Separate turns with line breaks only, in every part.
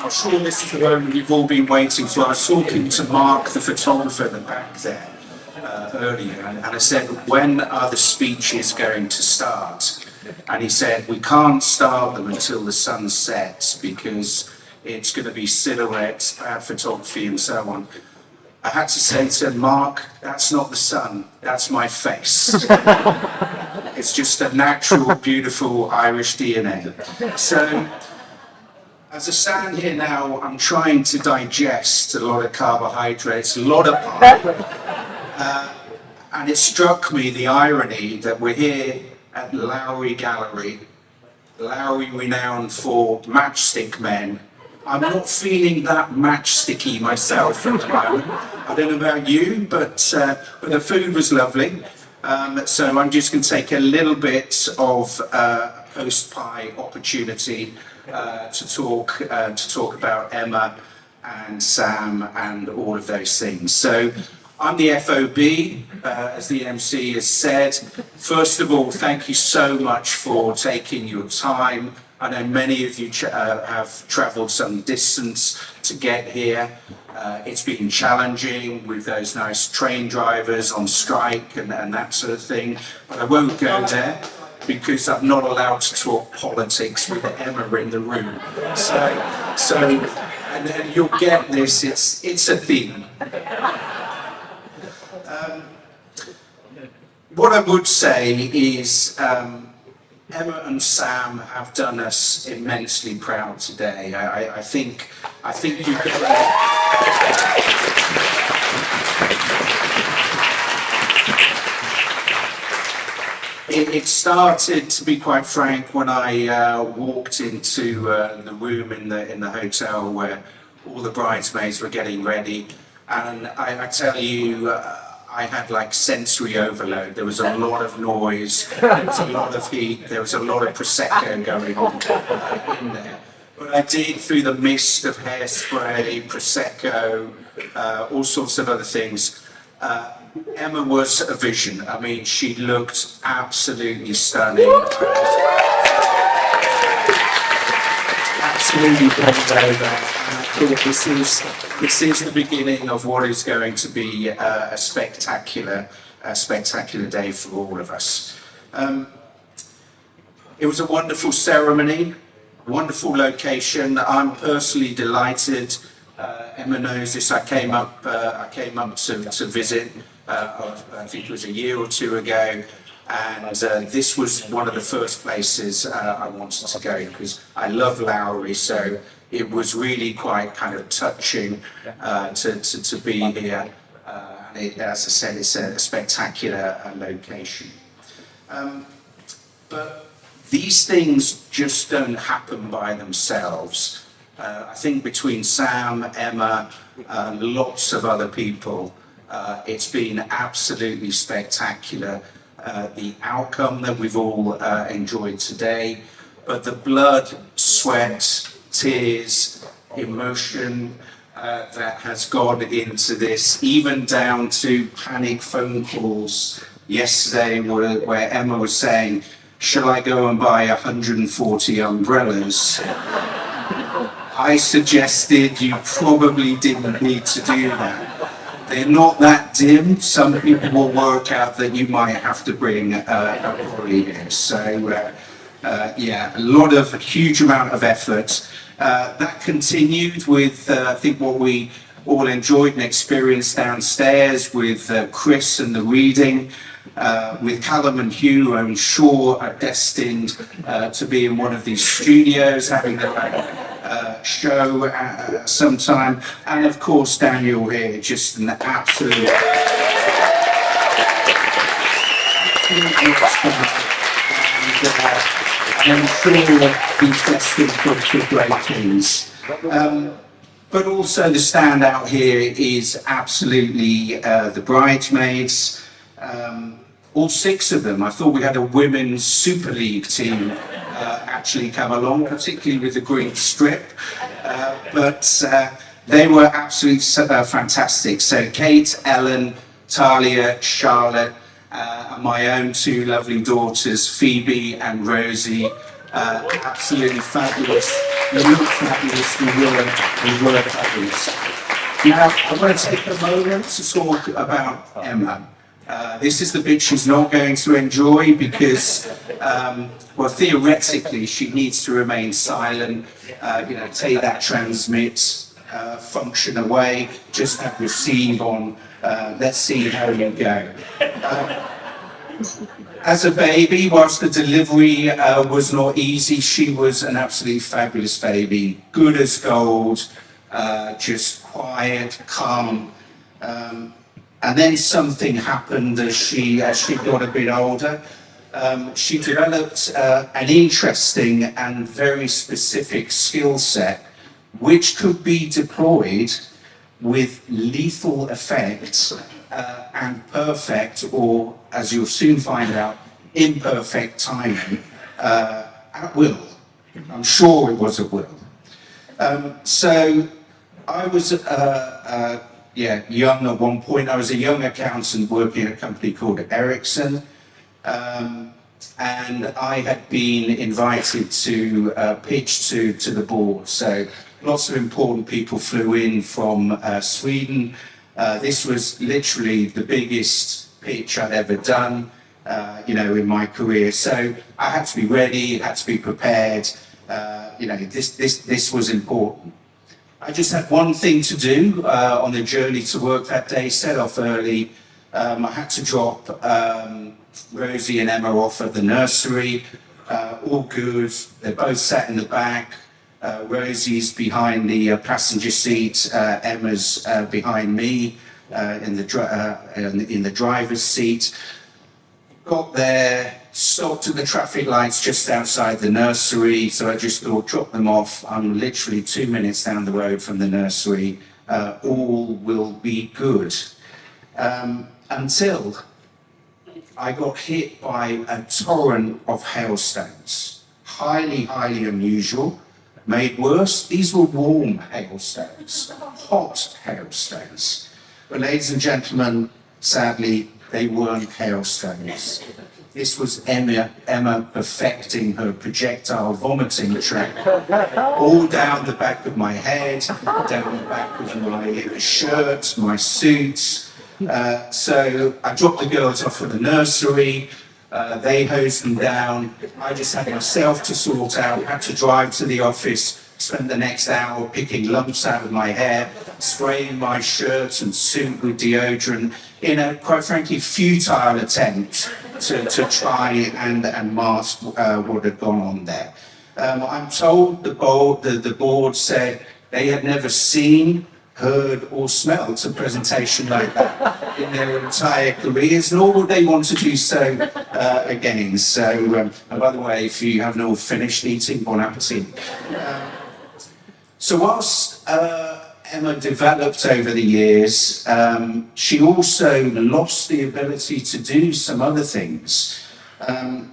I'm sure this is the moment you've all been waiting for. I was talking to Mark, the photographer at the back there earlier, and I said, when are the speeches going to start? And he said, we can't start them until the sun sets because it's going to be silhouettes, bad photography and so on. I had to say to Mark, that's not the sun, that's my face. It's just a natural, beautiful Irish DNA. So, as I stand here now, I'm trying to digest a lot of carbohydrates, a lot of pie. And it struck me the irony that we're here at Lowry Gallery, Lowry renowned for matchstick men. I'm not feeling that matchsticky myself at the moment. I don't know about you, but the food was lovely. So I'm just going to take a little bit of post-pie opportunity to talk about Emma and Sam and all of those things. So I'm the FOB, as the MC has said. First of all, thank you so much for taking your time. I know many of you have travelled some distance to get here. It's been challenging with those nice train drivers on strike and that sort of thing. But I won't go there because I'm not allowed to talk politics with Emma in the room. And then you'll get this, it's a theme. What I would say is Emma and Sam have done us immensely proud today. I think you could. It started, to be quite frank, when I walked into the room in the hotel where all the bridesmaids were getting ready, and I tell you. I had like sensory overload. There was a lot of noise, there was a lot of heat, there was a lot of Prosecco going on in there. But I did, through the mist of hairspray, Prosecco, all sorts of other things. Emma was a vision. I mean, she looked absolutely stunning. Absolutely bowled over. This is the beginning of what is going to be a spectacular day for all of us. It was a wonderful ceremony, wonderful location. I'm personally delighted. Emma knows this. I came up to visit. I think it was a year or two ago. And this was one of the first places I wanted to go because I love Lowry, so it was really quite kind of touching to be here. And as I said, it's a spectacular location. But these things just don't happen by themselves. I think between Sam, Emma, and lots of other people, it's been absolutely spectacular. The outcome that we've all enjoyed today, but the blood, sweat, tears, emotion that has gone into this, even down to panic phone calls yesterday where Emma was saying, shall I go and buy 140 umbrellas? I suggested you probably didn't need to do that. They're not that dim. Some people will work out that you might have to bring a brolly in. So, yeah, a huge amount of effort. That continued with, I think, what we all enjoyed and experienced downstairs with Chris and the reading, with Callum and Hugh, I'm sure are destined to be in one of these studios, having their own show sometime, and of course Daniel here, just an absolute and I'm sure he's destined for great things. But also the standout here is absolutely the bridesmaids. All 6 of them. I thought we had a women's Super League team actually come along, particularly with the green strip, but they were absolutely fantastic. So Kate, Ellen, Talia, Charlotte, and my own 2 lovely daughters, Phoebe and Rosie, absolutely fabulous. You look fabulous, you were fabulous. Now, I want to take a moment to talk about Emma. This is the bit she's not going to enjoy because, well, theoretically, she needs to remain silent, take that transmit function away, just have receive on, let's see how you go. As a baby, whilst the delivery was not easy, she was an absolutely fabulous baby, good as gold, just quiet, calm. And then something happened as she got a bit older. She developed an interesting and very specific skill set, which could be deployed with lethal effect and perfect, or as you'll soon find out, imperfect timing at will. I'm sure it was at will. So I was young at one point. I was a young accountant working at a company called Ericsson, and I had been invited to pitch to the board. So lots of important people flew in from Sweden. This was literally the biggest pitch I'd ever done, in my career. So I had to be ready, had to be prepared. This was important. I just had one thing to do on the journey to work that day. Set off early. I had to drop Rosie and Emma off at the nursery. All good. They're both sat in the back. Rosie's behind the passenger seat. Emma's behind me in the driver's seat. Got there, stopped at the traffic lights just outside the nursery, so I just thought, drop them off. I'm literally 2 minutes down the road from the nursery. All will be good. Until I got hit by a torrent of hailstones. Highly, highly unusual. Made worse, these were warm hailstones, hot hailstones. But ladies and gentlemen, sadly, they weren't hailstones. This was Emma perfecting her projectile vomiting trick, all down the back of my head, down the back of my shirt, my suit. So I dropped the girls off at the nursery. They hosed them down. I just had myself to sort out, had to drive to the office, spend the next hour picking lumps out of my hair, spraying my shirt and suit with deodorant in a, quite frankly, futile attempt to try and mask what had gone on there. I'm told the board said they had never seen, heard or smelt a presentation like that in their entire careers, nor would they want to do so again. So, and by the way, if you haven't all finished eating, bon appetit. So whilst Emma developed over the years, she also lost the ability to do some other things,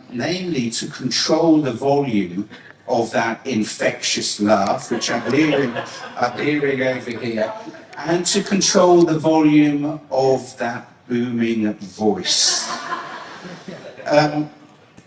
namely to control the volume of that infectious laugh, which I'm hearing over here, and to control the volume of that booming voice.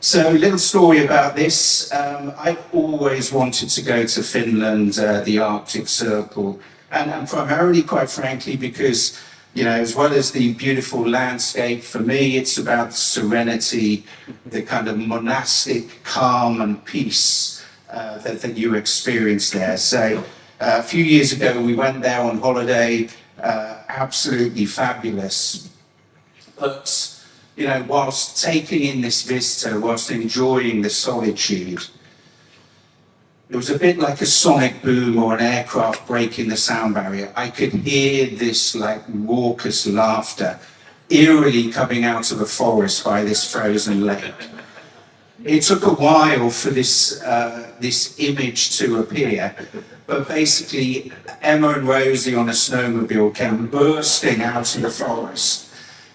So a little story about this. I always wanted to go to Finland, the Arctic Circle, and primarily, quite frankly, because, as well as the beautiful landscape, for me, it's about the serenity, the kind of monastic calm and peace that you experience there. So a few years ago, we went there on holiday, absolutely fabulous. But whilst taking in this vista, whilst enjoying the solitude, it was a bit like a sonic boom or an aircraft breaking the sound barrier. I could hear this raucous laughter eerily coming out of the forest by this frozen lake. It took a while for this image to appear, but basically Emma and Rosie on a snowmobile came bursting out of the forest,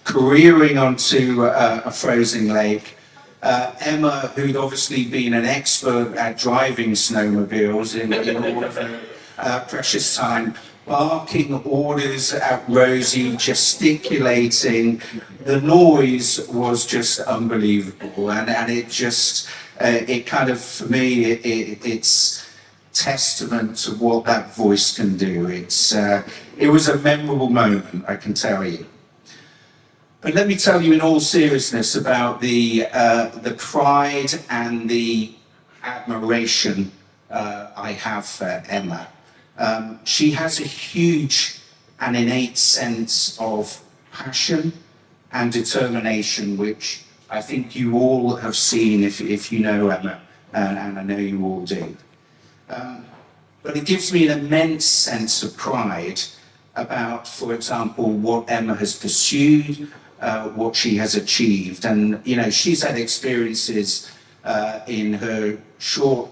careering onto a frozen lake. Emma, who'd obviously been an expert at driving snowmobiles in all of her precious time, barking orders at Rosie, gesticulating. The noise was just unbelievable, and it just, it kind of, for me, it's testament to what that voice can do. It was a memorable moment, I can tell you. But let me tell you in all seriousness about the pride and the admiration I have for Emma. She has a huge and innate sense of passion and determination, which I think you all have seen if you know Emma, and I know you all do. But it gives me an immense sense of pride about, for example, what Emma has pursued, what she has achieved. And, you know, she's had experiences in her short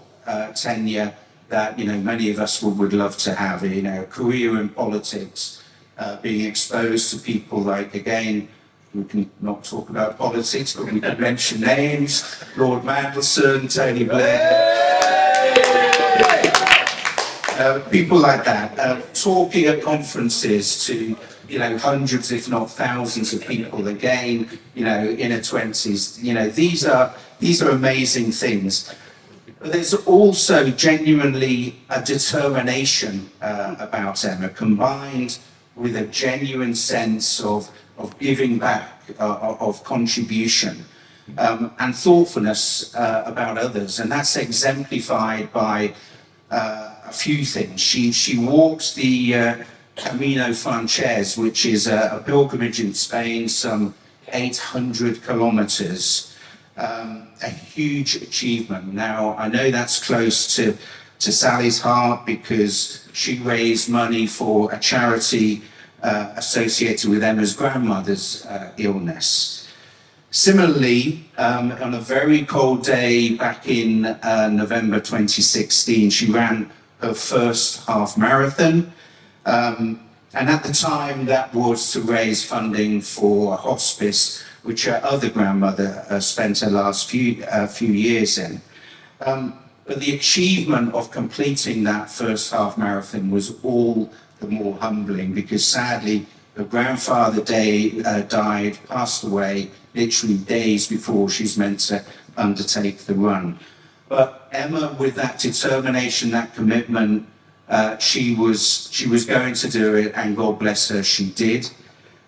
tenure that, you know, many of us would love to have, you know, a career in politics, being exposed to people like, again, we can not talk about politics, but we can mention names, Lord Mandelson, Tony Blair, people like that, talking at conferences to, you know, hundreds, if not thousands of people, again, you know, in her 20s, you know, these are amazing things. But there's also genuinely a determination about Emma, combined with a genuine sense of giving back, of contribution, and thoughtfulness about others. And that's exemplified by a few things. She walks the Camino Frances, which is a pilgrimage in Spain, some 800 kilometers. A huge achievement. Now, I know that's close to Sally's heart because she raised money for a charity associated with Emma's grandmother's illness. Similarly, on a very cold day back in November 2016, she ran her first half marathon. And at the time, that was to raise funding for a hospice which her other grandmother spent her last few years in. But the achievement of completing that first half marathon was all the more humbling because sadly her grandfather died, passed away literally days before she's meant to undertake the run. But Emma, with that determination, that commitment, she was going to do it, and God bless her, she did.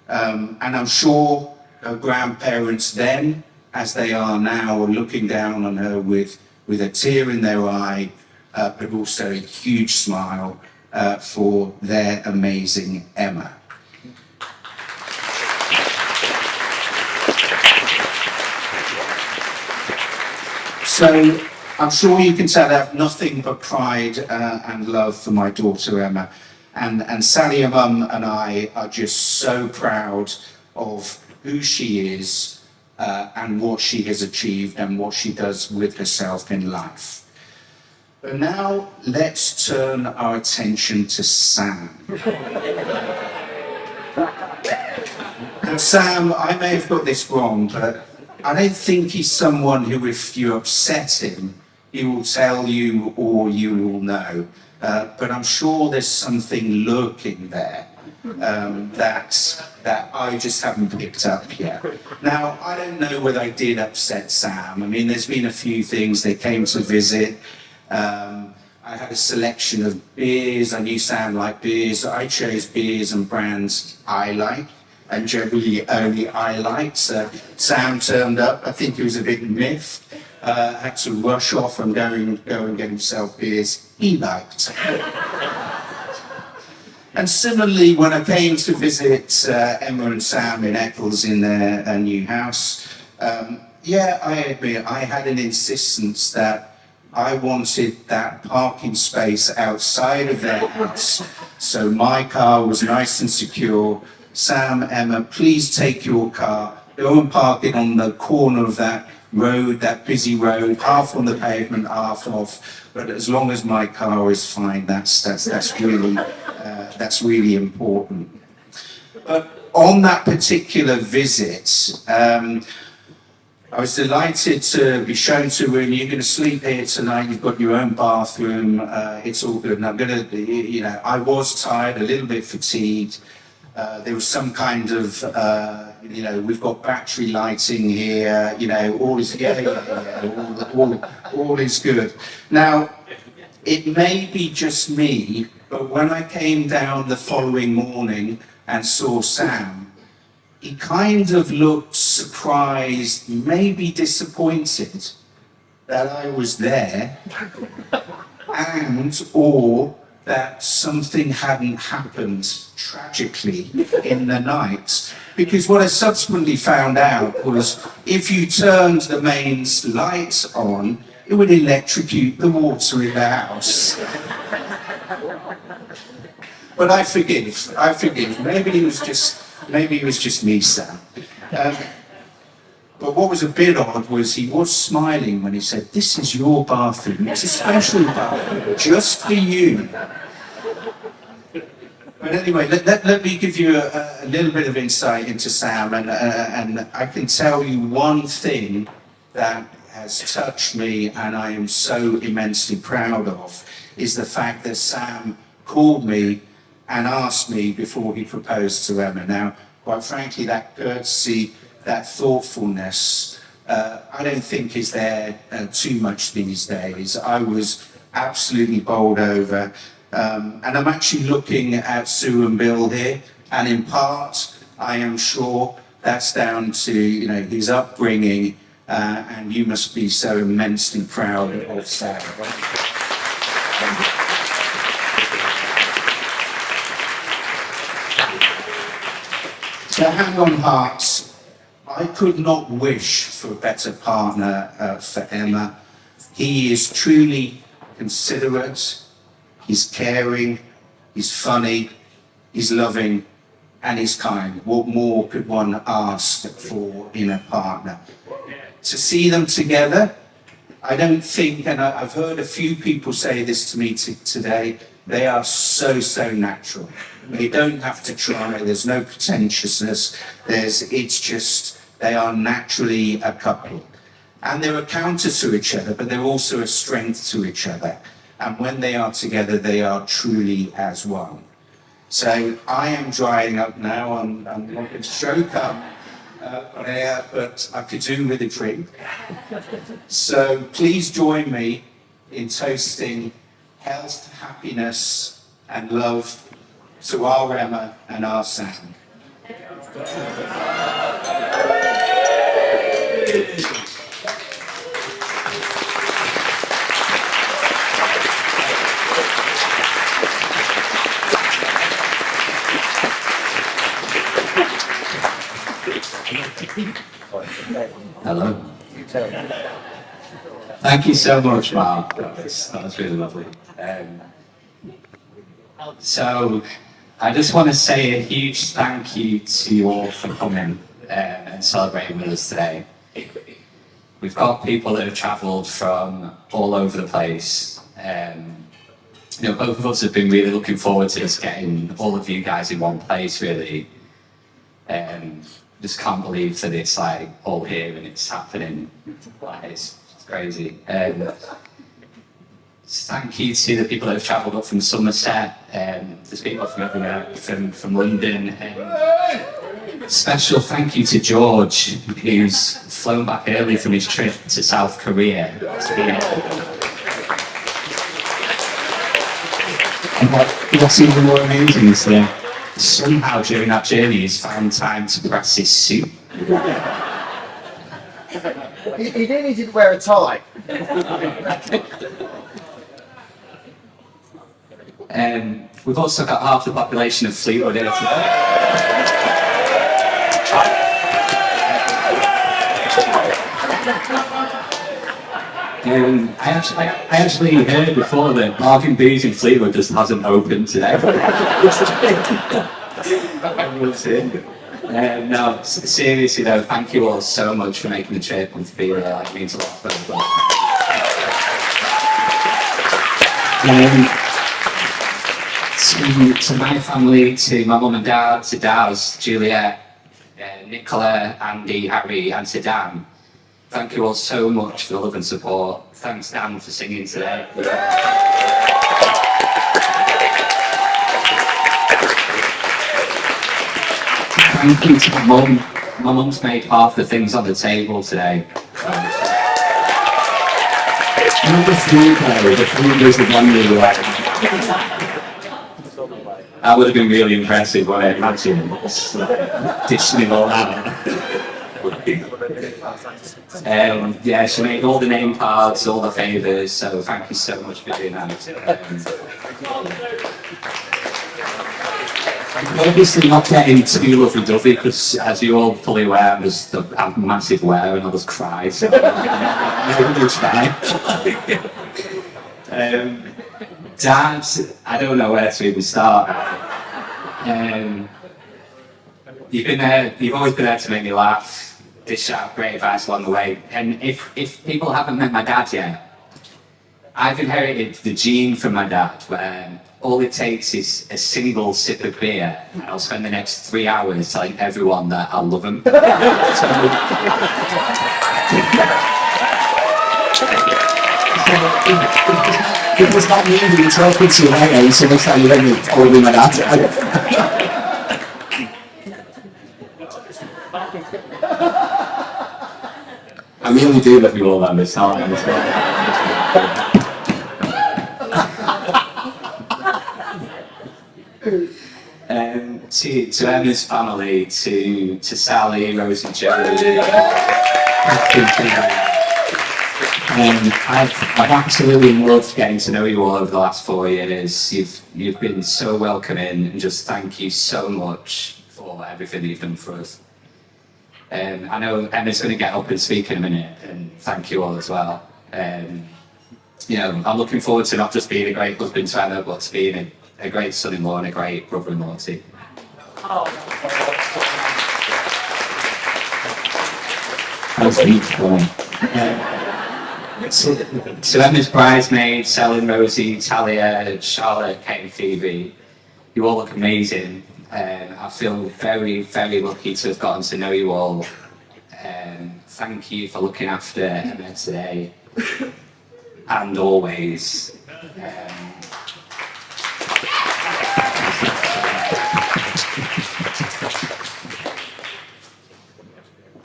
And I'm sure her grandparents then, as they are now, are looking down on her with a tear in their eye, but also a huge smile for their amazing Emma. So I'm sure you can tell I have nothing but pride and love for my daughter Emma. And Sally, her mum, and I are just so proud of who she is and what she has achieved and what she does with herself in life. But now let's turn our attention to Sam. Now Sam, I may have got this wrong, but I don't think he's someone who, if you upset him, he will tell you or you will know. But I'm sure there's something lurking there that I just haven't picked up yet. Now, I don't know whether I did upset Sam. I mean, there's been a few things. They came to visit. I had a selection of beers. I knew Sam liked beers. I chose beers and brands I like, and generally only I liked. So Sam turned up. I think he was a bit miffed. Had to rush off and go and get himself beers he liked. And similarly, when I came to visit Emma and Sam in Eccles in their new house, yeah, I admit I had an insistence that I wanted that parking space outside of their house, so my car was nice and secure. Sam, Emma, please take your car, go and park it on the corner of that road, that busy road, half on the pavement, half off. But as long as my car is fine, that's really important. But on that particular visit, I was delighted to be shown to a room. You're going to sleep here tonight. You've got your own bathroom. It's all good. And I'm going to, you know, I was tired, a little bit fatigued. There was some kind of, you know, we've got battery lighting here. You know, all is all is good. Now, It may be just me, but when I came down the following morning and saw Sam, he kind of looked surprised, maybe disappointed that I was there, and or that something hadn't happened tragically in the night. Because what I subsequently found out was if you turned the mains lights on, it would electrocute the water in the house. But I forgive. Maybe it was just me, Sam. But what was a bit odd was he was smiling when he said, "This is your bathroom. It's a special bathroom, just for you." But anyway, let me give you a little bit of insight into Sam, and I can tell you one thing that has touched me and I am so immensely proud of, is the fact that Sam called me and asked me before he proposed to Emma. Now, quite frankly, that courtesy, that thoughtfulness, I don't think is there too much these days. I was absolutely bowled over. And I'm actually looking at Sue and Bill here, and in part, I am sure that's down to his upbringing, and you must be so immensely proud of Sam. So hand on heart, I could not wish for a better partner for Emma. He is truly considerate. He's caring, he's funny, he's loving, and he's kind. What more could one ask for in a partner? To see them together, I don't think, and I've heard a few people say this to me today, they are so natural. They don't have to try, there's no pretentiousness, it's just, they are naturally a couple. And they're a counter to each other, but they're also a strength to each other. And when they are together, they are truly as one. So I am drying up now. I'm not going to choke up on air, but I could do with a drink. So please join me in toasting health, happiness, and love to our Emma and our Sam.
Hello. Thank you so much, Mark. That was really lovely. So, I just want to say a huge thank you to you all for coming and celebrating with us today. We've got people that have travelled from all over the place. Both of us have been really looking forward to just getting all of you guys in one place, really. Just can't believe that it's like all here and it's happening. Like, it's crazy. Thank you to the people that have travelled up from Somerset. There's people from everywhere, from London. Special thank you to George, who's flown back early from his trip to South Korea to be here. And what's even more amazing is that somehow during that journey he's found time to press his suit.
He nearly didn't wear a tie.
We've also got half the population of Fleetwood here today. I actually heard before that Bargain Booze in Fleetwood just hasn't opened today. Everyone's here. No, seriously though, thank you all so much for making the trip and for being here. It means a lot for everyone. To my family, to my mum and dad, to Daz, Juliet, Nicola, Andy, Harry, and to Dan. Thank you all so much for the love and support. Thanks, Dan, for singing today. Thank you to my mum. My mum's made half the things on the table today. Number three, though, the three was the one we were like. That would have been really impressive, wouldn't it? Imagine dishing it all out. Yeah, she made all the name cards, all the favours, so thank you so much for doing that. Obviously not getting too lovey-dovey, because as you all fully aware, I have massive wear and I just cry, so maybe try. Dad, I don't know where to even start. You've always been there to make me laugh, dish out great advice along the way, and if people haven't met my dad yet, I've inherited the gene from my dad where all it takes is a single sip of beer and I'll spend the next 3 hours telling everyone that I love them. It was not me who was talking to you later, so next time you let me probably my dad. I really do love you all on this time. To Emma's family, to Sally, Rose and Joe. I've absolutely loved getting to know you all over the last 4 years. You've been so welcoming, and just thank you so much for everything that you've done for us. I know Emma's going to get up and speak in a minute, and thank you all as well. I'm looking forward to not just being a great husband to Emma, but to being a great son-in-law and a great brother-in-law too. So Emma's bridesmaids, Selin, Rosie, Talia, Charlotte, Kate and Phoebe, you all look amazing. I feel very, very lucky to have gotten to know you all. Thank you for looking after Emma today and always.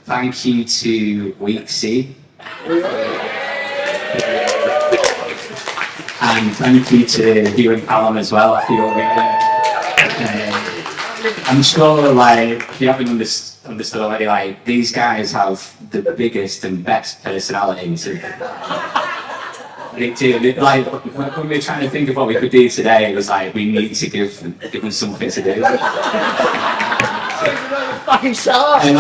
Thank you to Weeksy. And thank you to Hugh and Callum as well for your I'm sure, if you haven't understood already, these guys have the biggest and best personalities. They do. When we were trying to think of what we could do today, it was we need to give them something to do.
Fucking shut
And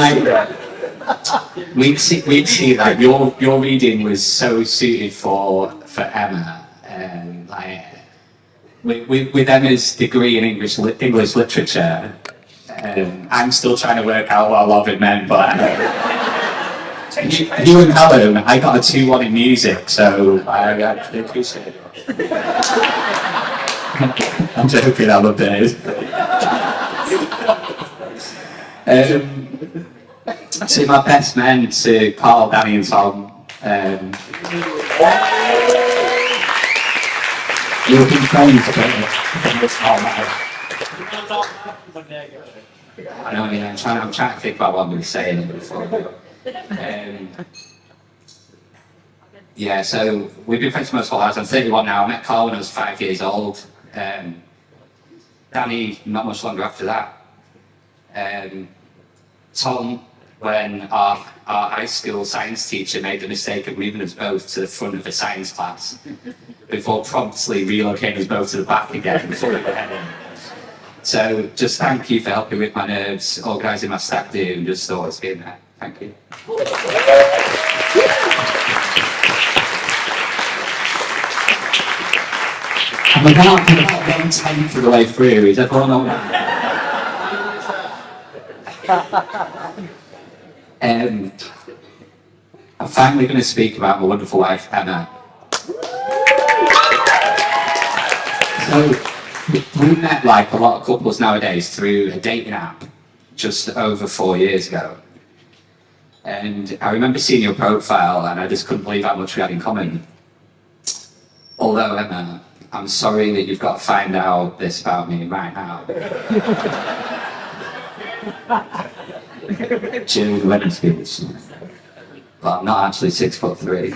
we'd see that your reading was so suited for Emma. With Emma's degree in English literature, I'm still trying to work out what a lot of it meant, but you and Callum, I got a 2-1 in music, so I appreciate it. I'm joking, I love it. To my best men, to Carl, Danny and Tom, you've been friends for this whole night. I know, yeah, I'm trying to think about what I'm going to say before. Yeah, so we've been friends for most of our lives. I'm 31 now. I met Carl when I was 5 years old. Danny, not much longer after that. Tom, when our high school science teacher made the mistake of moving us both to the front of the science class before promptly relocating us both to the back again before we were heading. So just thank you for helping with my nerves, organising my stack do, and just always being there. Thank you. I'm about 1/10 of the way through. Is everyone on that? I'm finally going to speak about my wonderful wife, Emma. So, we met like a lot of couples nowadays through a dating app just over 4 years ago. And I remember seeing your profile and I just couldn't believe how much we had in common. Although, Emma, I'm sorry that you've got to find out this about me right now. During the wedding speech. But I'm not actually 6'3".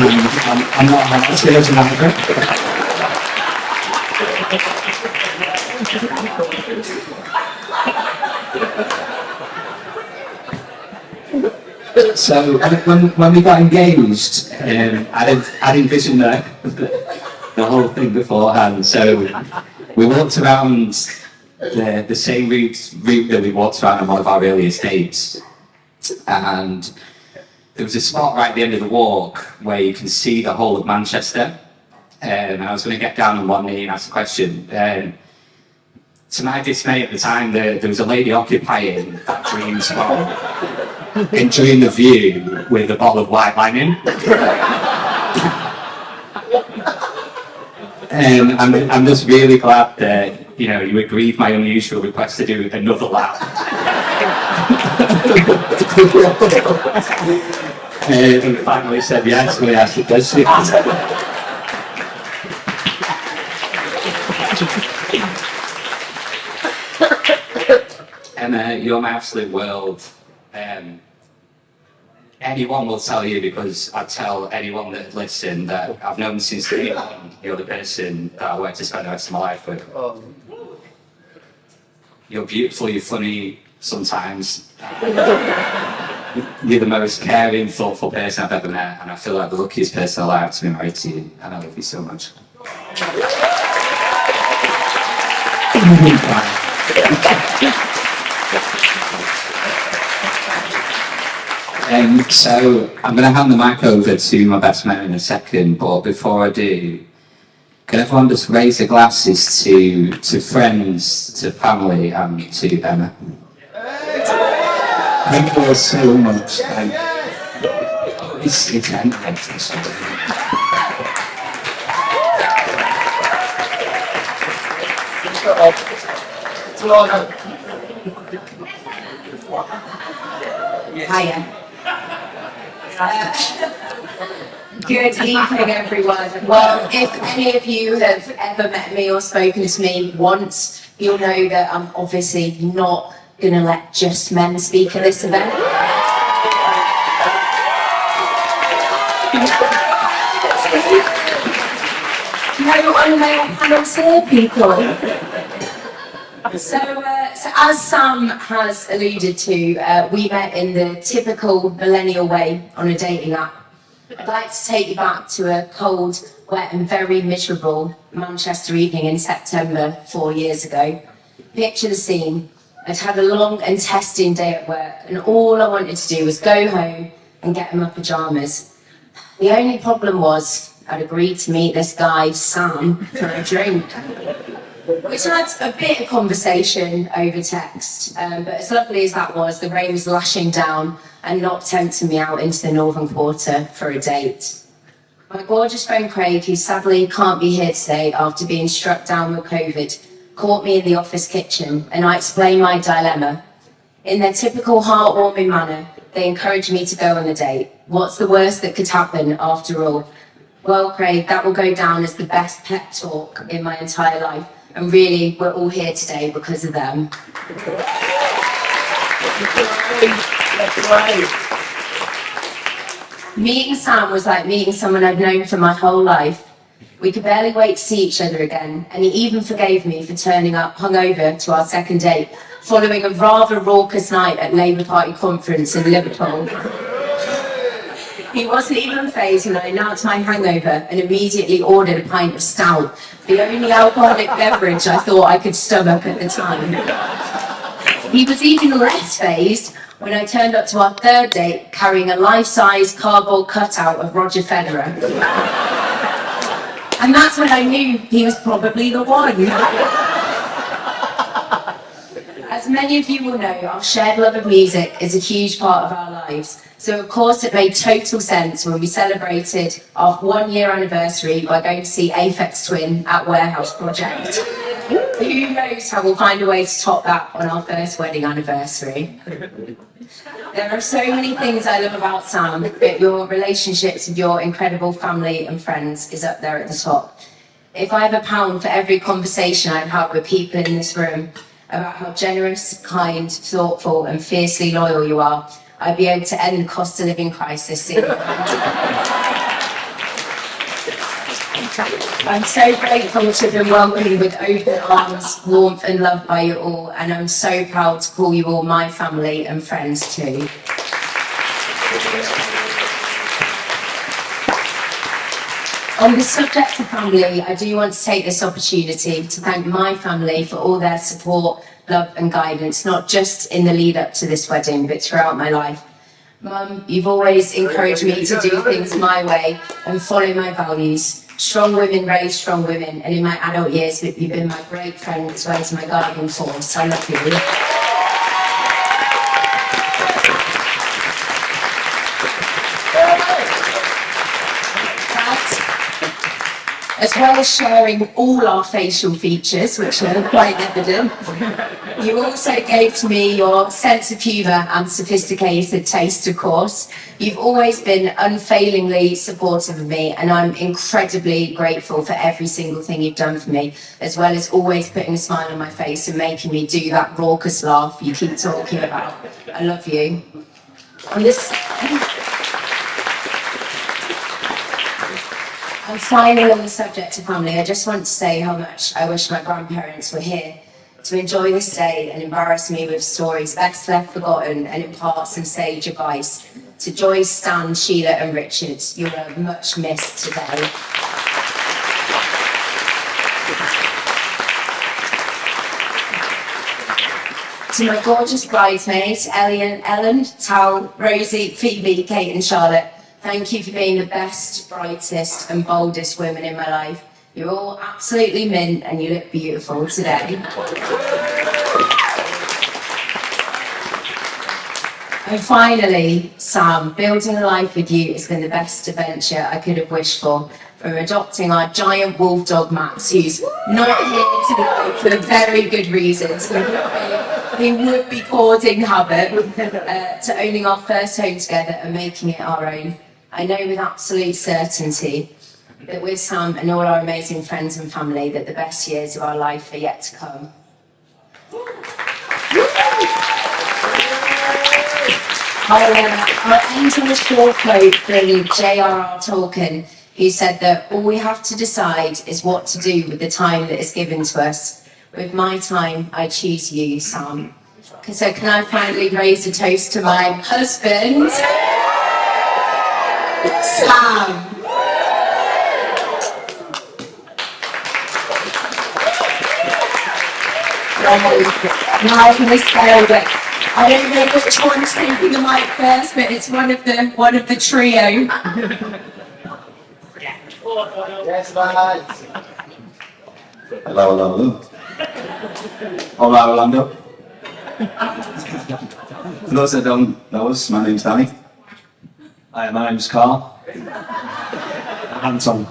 I'm not as good as an actor. So when we got engaged, I'd envisioned the whole thing beforehand. So we walked around the same route that we walked around on one of our earliest dates, and there was a spot right at the end of the walk where you can see the whole of Manchester. And I was going to get down on one knee and ask a question. To my dismay at the time, there was a lady occupying that dream spot, enjoying the view with a bottle of white lightning. And I'm just really glad that you agreed my unusual request to do another lap. And finally said yes when I asked the question. And you're my absolute world. Anyone will tell you, because I tell anyone that listen that I've known since day one, you're the person that I want to spend the rest of my life with. You're beautiful, you're funny sometimes. You're the most caring, thoughtful person I've ever met, and I feel like the luckiest person alive to be married to you, and I love you so much. So I'm going to hand the mic over to my best man in a second, but before I do, can everyone just raise their glasses to friends, to family, and to Emma? Thank you all so much. It's
Hiya. Good evening, everyone. Well, if any of you have ever met me or spoken to me once, you'll know that I'm obviously not going to let just men speak at this event. No unmale panels here, people. So as Sam has alluded to, we met in the typical millennial way on a dating app. I'd like to take you back to a cold, wet and very miserable Manchester evening in September 4 years ago. Picture the scene. I'd had a long and testing day at work, and all I wanted to do was go home and get in my pyjamas. The only problem was I'd agreed to meet this guy, Sam, for a drink. Which had a bit of conversation over text, but as lovely as that was, the rain was lashing down and not tempting me out into the northern quarter for a date. My gorgeous friend Craig, who sadly can't be here today after being struck down with COVID, caught me in the office kitchen, and I explained my dilemma. In their typical heartwarming manner, they encouraged me to go on the date. What's the worst that could happen after all? Well, Craig, that will go down as the best pep talk in my entire life. And really, we're all here today because of them. Meeting Sam was like meeting someone I'd known for my whole life. We could barely wait to see each other again, and he even forgave me for turning up hungover to our second date, following a rather raucous night at Labour Party conference in Liverpool. He wasn't even fazed when I announced my hangover and immediately ordered a pint of stout, the only alcoholic beverage I thought I could stomach at the time. He was even less fazed when I turned up to our third date carrying a life-size cardboard cutout of Roger Federer. And that's when I knew he was probably the one. As many of you will know, our shared love of music is a huge part of our lives. So of course it made total sense when we celebrated our 1 year anniversary by going to see Aphex Twin at Warehouse Project. Who knows how we'll find a way to top that on our first wedding anniversary. There are so many things I love about Sam, but your relationships with your incredible family and friends is up there at the top. If I have £1 for every conversation I've had with people in this room about how generous, kind, thoughtful and fiercely loyal you are, I'd be able to end the cost of living crisis soon. I'm so grateful to have been welcomed with open arms, warmth and love by you all, and I'm so proud to call you all my family and friends too. On the subject of family, I do want to take this opportunity to thank my family for all their support, love and guidance, not just in the lead up to this wedding, but throughout my life. Mum, you've always encouraged me to do things my way and follow my values. Strong women raise strong women, and in my adult years, you've been my great friend as well as my guiding force. I love you. As well as sharing all our facial features, which are quite evident, you also gave to me your sense of humour and sophisticated taste, of course. You've always been unfailingly supportive of me, and I'm incredibly grateful for every single thing you've done for me, as well as always putting a smile on my face and making me do that raucous laugh you keep talking about. I love you. And finally, on the subject of family, I just want to say how much I wish my grandparents were here to enjoy this day and embarrass me with stories best left forgotten and impart some sage advice. To Joyce, Stan, Sheila and Richard, you are much missed today. To my gorgeous bridesmaids, Ellen, Tal, Rosie, Phoebe, Kate and Charlotte, thank you for being the best, brightest and boldest women in my life. You're all absolutely mint and you look beautiful today. And finally, Sam, building a life with you has been the best adventure I could have wished for. From adopting our giant wolf dog Max, who's not here tonight for very good reasons. He would be causing havoc, to owning our first home together and making it our own. I know with absolute certainty that with Sam and all our amazing friends and family that the best years of our life are yet to come. I'll end on a short quote from J.R.R. Tolkien, who said that all we have to decide is what to do with the time that is given to us. With my time, I choose you, Sam. So can I finally raise a toast to my husband, Sam. Now I'm going to scale it. I don't know which one's taking the mic first, but it's one of the trio.
Yes, man.
Hello, hello. Hola, Orlando. For those that don't know us, my name's Danny.
Hi, my name's Carl. I'm Tom.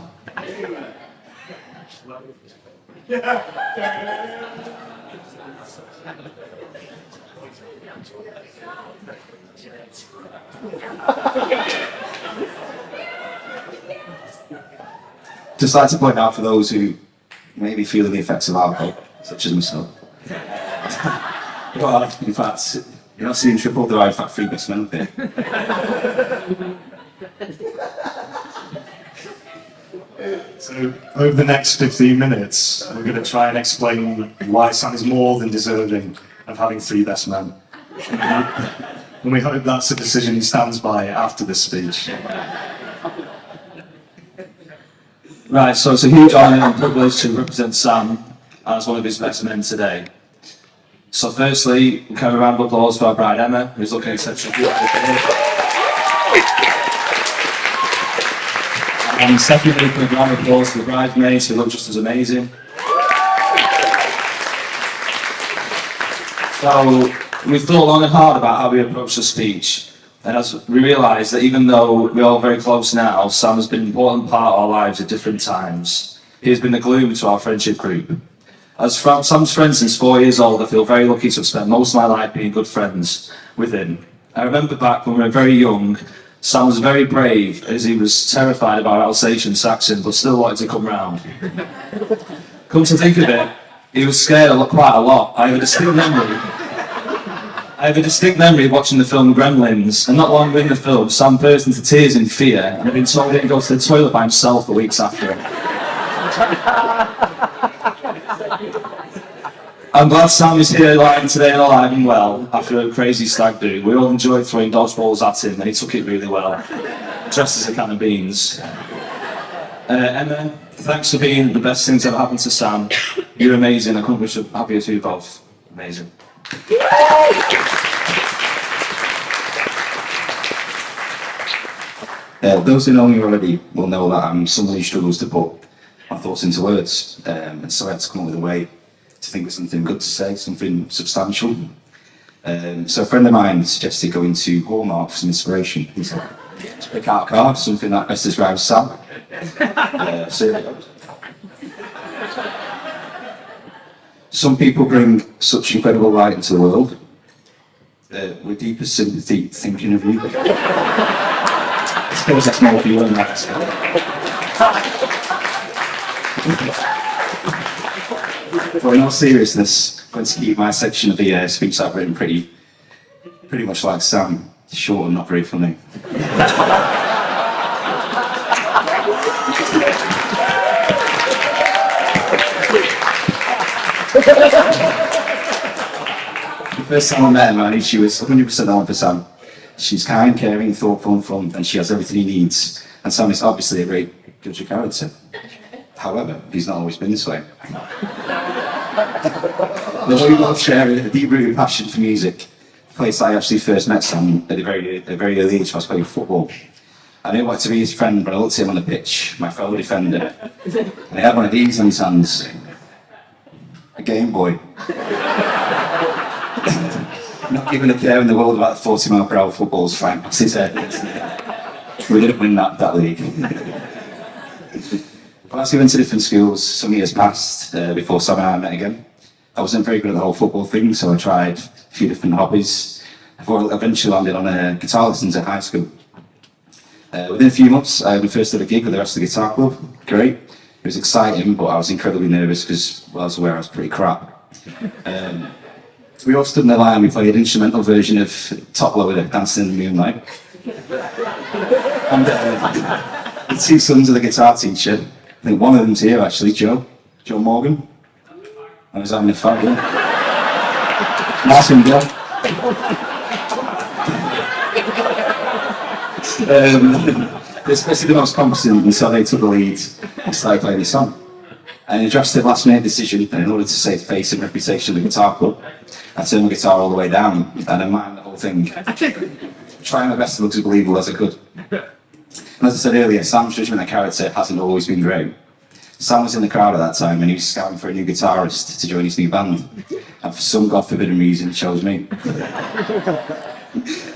Just like to point out for those who may be feeling the effects of alcohol, such as myself. Well, in fact, you're not seeing triple the right fat free best men up here.
So, over the next 15 minutes, we're going to try and explain why Sam is more than deserving of having 3 best men. And we hope that's a decision he stands by after this speech. Right, so it's a huge honour and privilege to represent Sam as one of his best men today. So firstly, we can have a round of applause for our bride Emma, who's looking exceptionally beautiful today. And secondly, we can have a round of applause for the bridesmaids, who look just as amazing. So we thought long and hard about how we approach the speech. And as we realised that even though we're all very close now, Sam has been an important part of our lives at different times. He has been the glue to our friendship group. As Sam's friend since 4 years old, I feel very lucky to have spent most of my life being good friends with him. I remember back when we were very young, Sam was very brave as he was terrified of our Alsatian Saxon, but still wanted to come round. Come to think of it, he was scared quite a lot. I have a distinct memory of watching the film Gremlins, and not long in the film, Sam burst into tears in fear, and had been told he didn't go to the toilet by himself for weeks after. I'm glad Sam is here live today and alive and well after a crazy stag do. We all enjoyed throwing dodgeballs at him and he took it really well, dressed as a can of beans. Emma, thanks for being the best thing to ever happened to Sam. You're amazing. I couldn't wish you happier to you both. Amazing.
Those who know me already will know that I'm someone who struggles to put my thoughts into words, and so I had to come up with a way to think of something good to say, something substantial. So a friend of mine suggested going to Hallmark for some inspiration. He said, "Just pick out a card, something that best describes Sam." So here it goes. Some people bring such incredible light into the world. With deepest sympathy, thinking of you. I suppose that's more for you than that. But in all seriousness, I'm going to keep my section of the speech that I've written pretty much like Sam, short and not very funny. The first time I met her, I knew she was 100% on for Sam. She's kind, caring, thoughtful and fun, and she has everything he needs. And Sam is obviously a great judge of character. However, he's not always been this way. Though we both share a deep-rooted passion for music, the place I actually first met Sam at a very early age, I was playing football. I didn't want to be his friend, but I looked at him on the pitch, my fellow defender, and he had one of these on his hands. A Game Boy. Not given a care in the world about 40-mile-per-hour footballs, Frank. That's his head. We didn't win that league. But as we went to different schools, some years passed before Sam and I met again. I wasn't very good at the whole football thing, so I tried a few different hobbies before I eventually landed on guitar lessons at high school. Within a few months, I had my first ever gig with the rest of the guitar club. Great. It was exciting, but I was incredibly nervous because I was aware I was pretty crap. We all stood in the line and we played an instrumental version of Top Loader, Dancing in the Moonlight. And the two sons of the guitar teacher, I think one of them's here actually, Joe Morgan. I was having a fun one. Nice one, Joe. They're especially the most competent, and so they took the lead and started playing the song. And in a drastic last-minute decision, and in order to save face and reputation of the guitar club, I turned my guitar all the way down and I mimed the whole thing, trying my best to look as believable as I could. And as I said earlier, Sam's judgment of character hasn't always been great. Sam was in the crowd at that time and he was scouting for a new guitarist to join his new band, and for some god-forbidden reason chose me.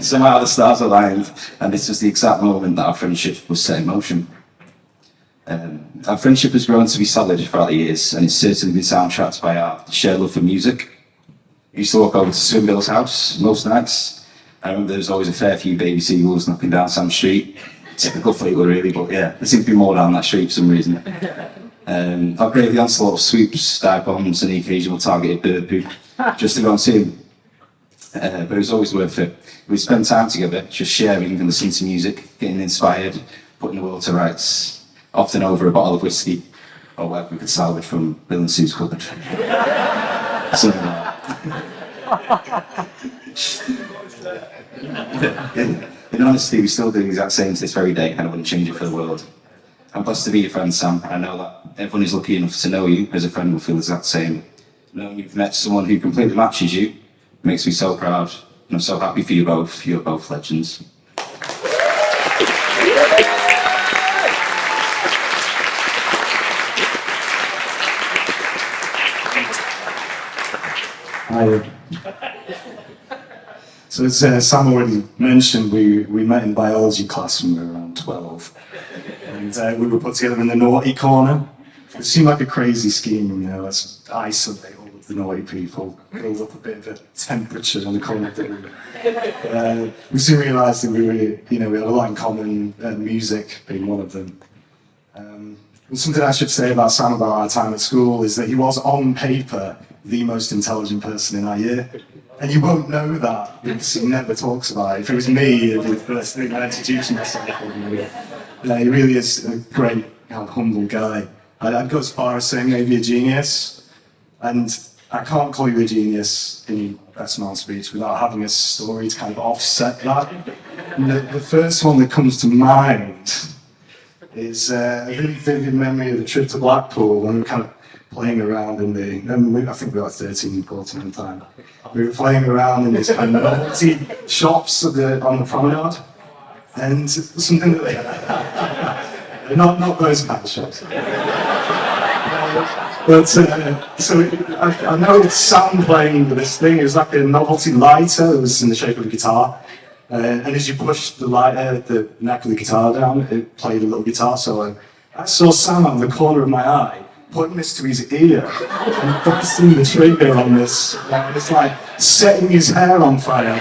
Somehow the stars aligned, and this was the exact moment that our friendship was set in motion. Our friendship has grown to be solid throughout the years, and it's certainly been soundtracked by our shared love for music. We used to walk over to Swinbill's house most nights. I remember there was always a fair few baby seagulls knocking down Sam Street. Typical Fleetwood really, but yeah, there seemed to be more down that street for some reason. I've braved the onslaught of swoops, dive bombs and the occasional targeted bird poop just to go and see him. But it was always worth it. We'd spend time together, just sharing and listening to music, getting inspired, putting the world to rights, often over a bottle of whiskey, or whatever we could salvage from Bill and Sue's cupboard. So, in honesty, we still do the exact same to this very day, and I wouldn't change it for the world. I'm blessed to be your friend, Sam, and I know that everyone who's lucky enough to know you as a friend will feel the exact same. Knowing you've met someone who completely matches you makes me so proud, and I'm so happy for you both. You're both legends.
Hi. So as Sam already mentioned, we met in biology class when we were around 12. And we were put together in the naughty corner. It seemed like a crazy scheme, you know, let's isolate all of the naughty people, build up a bit of a temperature in the corner of the room. We soon realised that we had a lot in common, music being one of them. And something I should say about Sam about our time at school is that he was on paper the most intelligent person in our year. And you won't know that because he never talks about it. If it was me, it'd be the first thing I'd introduce myself. He really is a great, humble guy. I'd go as far as saying maybe a genius, and I can't call you a genius in best man speech without having a story to kind of offset that. And the first one that comes to mind is a really vivid memory of the trip to Blackpool when we were kind of playing around in I think we were like 13, 14 at the time. We were playing around in these kind of novelty shops on the promenade, and something that not those kind of shops. But so I know it's Sam playing this thing. It was like a novelty lighter. It was in the shape of a guitar. And as you pushed the lighter, the neck of the guitar down, it played a little guitar solo. I saw Sam out of the corner of my eye putting this to his ear and pressing the trigger on this. And it's like setting his hair on fire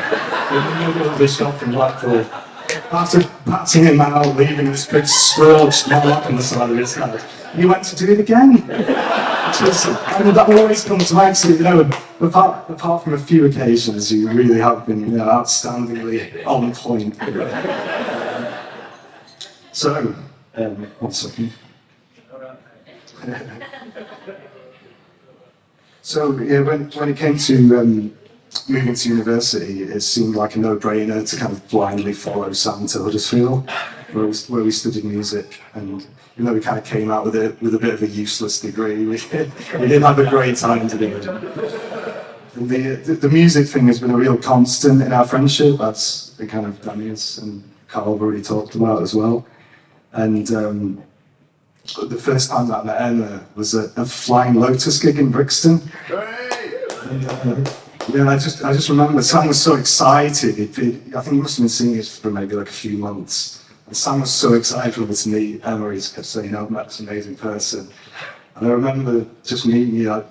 in the middle of the shop in Blackpool. After patting him out, leaving this big scorched mark on the side of his head, he went to do it again. That always comes to mind. Apart from a few occasions, you really have been outstandingly on point. So, 1 second. So, yeah, when it came to moving to university, it seemed like a no-brainer to kind of blindly follow Sam to Huddersfield, where we studied music. And even though we kind of came out with a bit of a useless degree, we didn't have a great time together. And the music thing has been a real constant in our friendship. That's the kind of Danny's and Carl have already talked about as well. And the first time that I met Emma was at a Flying Lotus gig in Brixton. And, yeah, I just remember Sam was so excited. I think he must have been singing it for maybe like a few months. And Sam was so excited for me to meet Emma. He just kept saying, I've met this amazing person. And I remember just meeting you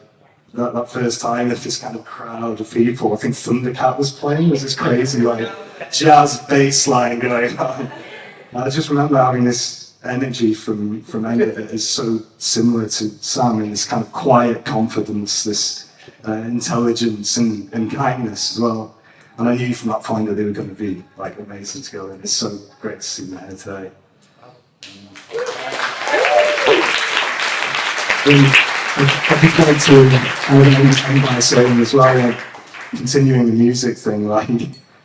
that first time with this kind of crowd of people. I think Thundercat was playing. There was this crazy like jazz bass line going on. And I just remember having this energy from Emma that is so similar to Sam, in this kind of quiet confidence, this intelligence and kindness as well. And I knew from that point that they were going to be like amazing together. And it's so great to see them here today. I just wanted to end by saying as well, like, continuing the music thing, like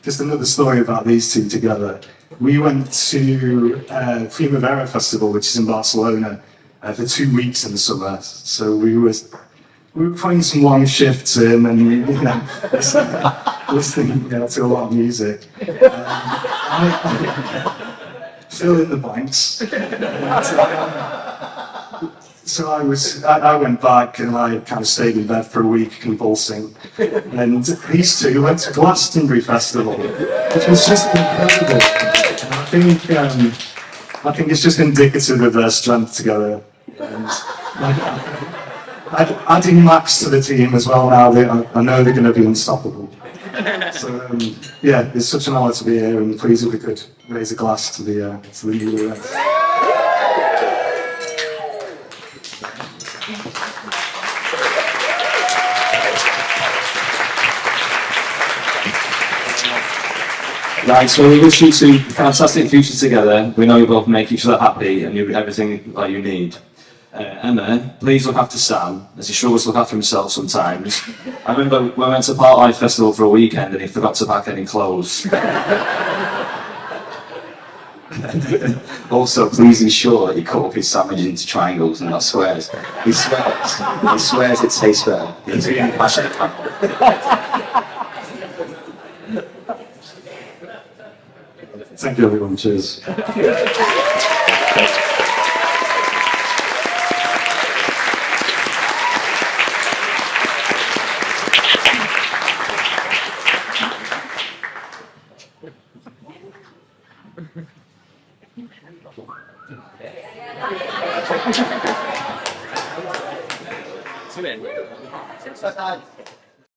just another story about these two together. We went to Primavera Festival, which is in Barcelona, for 2 weeks in the summer. So we were putting some long shifts in and listening to a lot of music. Fill in the blanks. So I went back and I kind of stayed in bed for a week convulsing. And these two went to Glastonbury Festival, which was just incredible. And I think it's just indicative of their strength together. And adding Max to the team as well now, I know they're going to be unstoppable. So yeah, it's such an honour to be here, and please if we could raise a glass to the newlyweds.
Right, so we wish you two fantastic futures together. We know you both make each other happy and you everything that you need. Emma, please look after Sam, as he struggles to look after himself sometimes. I remember we went to Park Life Festival for a weekend and he forgot to pack any clothes.
Also, please ensure that you cut up his sandwiches into triangles and not squares. He swears it tastes better. He's really passionate.
Thank you everyone, cheers.
Two in.